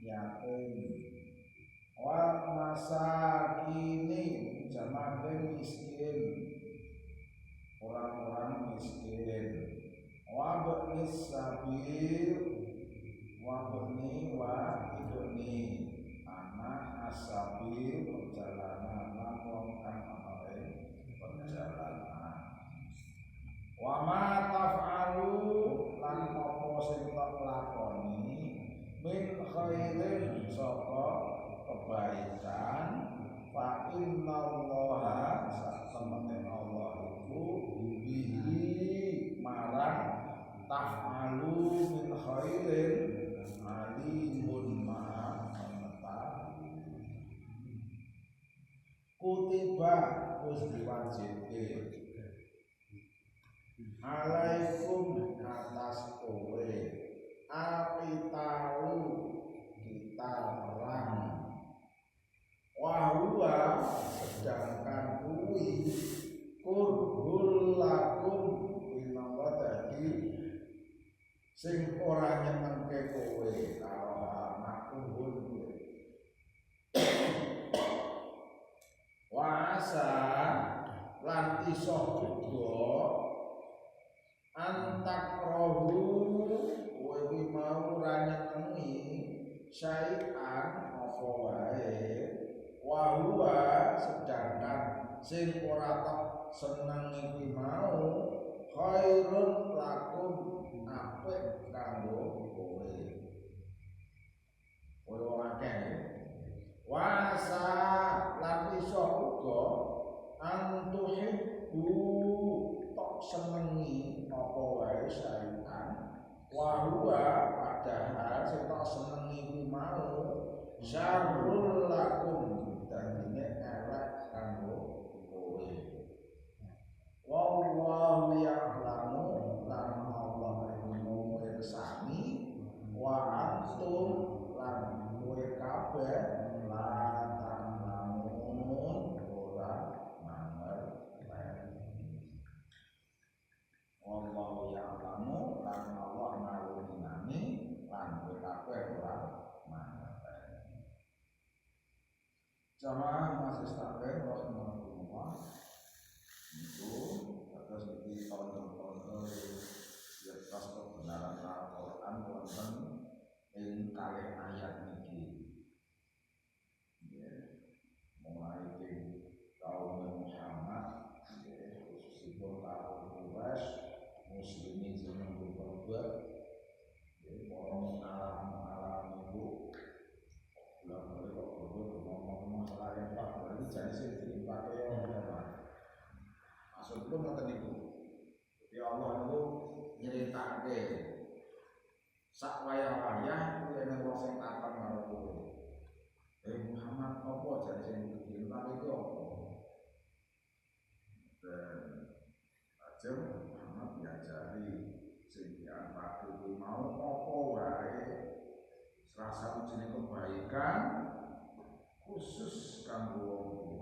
yatim wal masakini jamake miskin orang-orang miskin wa bnis sabil wa bni wa ibni anak asabil perjalanan wong kang amale perjalanan wa ma taf'alu lan apa sing tak lakoni min khairin saka kebaikan fa innallaha satemene Allah iku bihi marang taf'alu min khairin alimun maha mengetahui. Kutiba wis diwajibke alaikum atas kowe apitalu kita perang wahua sedangkan kuwi kurhul lakum winangka dadi sing ora nyenengke kowe karo makuhul kowe wasa lan iso uga antak rohu kowe iki mau ora nyenengi syai'an apa wae wa huwa sedangkan sing ora tak seneng iki mau khairun lakum apik kanggo kowe ora akeh wasa lan iso uga antuhibbu tok senengi apa wae syai'an wa huwa padahal sing tok senengi kuwi mau syarrul lakum dadine elek kanggo kowe wallahu ya'lamu lan Allah iku mirsani wa antum lan kowe kabeh lan ta'lamun ora mangerti wallahu ya'lamu lan Allah ngalunani lan kowe kabeh ora mangerti. Jamaah masih takbir rahimahullah itu atas iki tahun-tahun ya pas kebenaran Al-Qur'an wonten ing kalih ayat niki. Ya, mulai ing kaum Muhammad ya khususipun kaum Quraisy muslimin jeneng berbuat ya orang alam itu bilang boleh kok ngomong masalah yang pak berarti jadi sih dipakai orang maksudku ngoten niku ya Allah itu nyeritake sak wayah-wayah kuwi ana wong sing takon karo kowe Muhammad apa jadi sing dipakai iki apa dan aja Muhammad diajari sing dianpake kuwi mau apa wae rasa ujine kebaikan khusus kanggo wong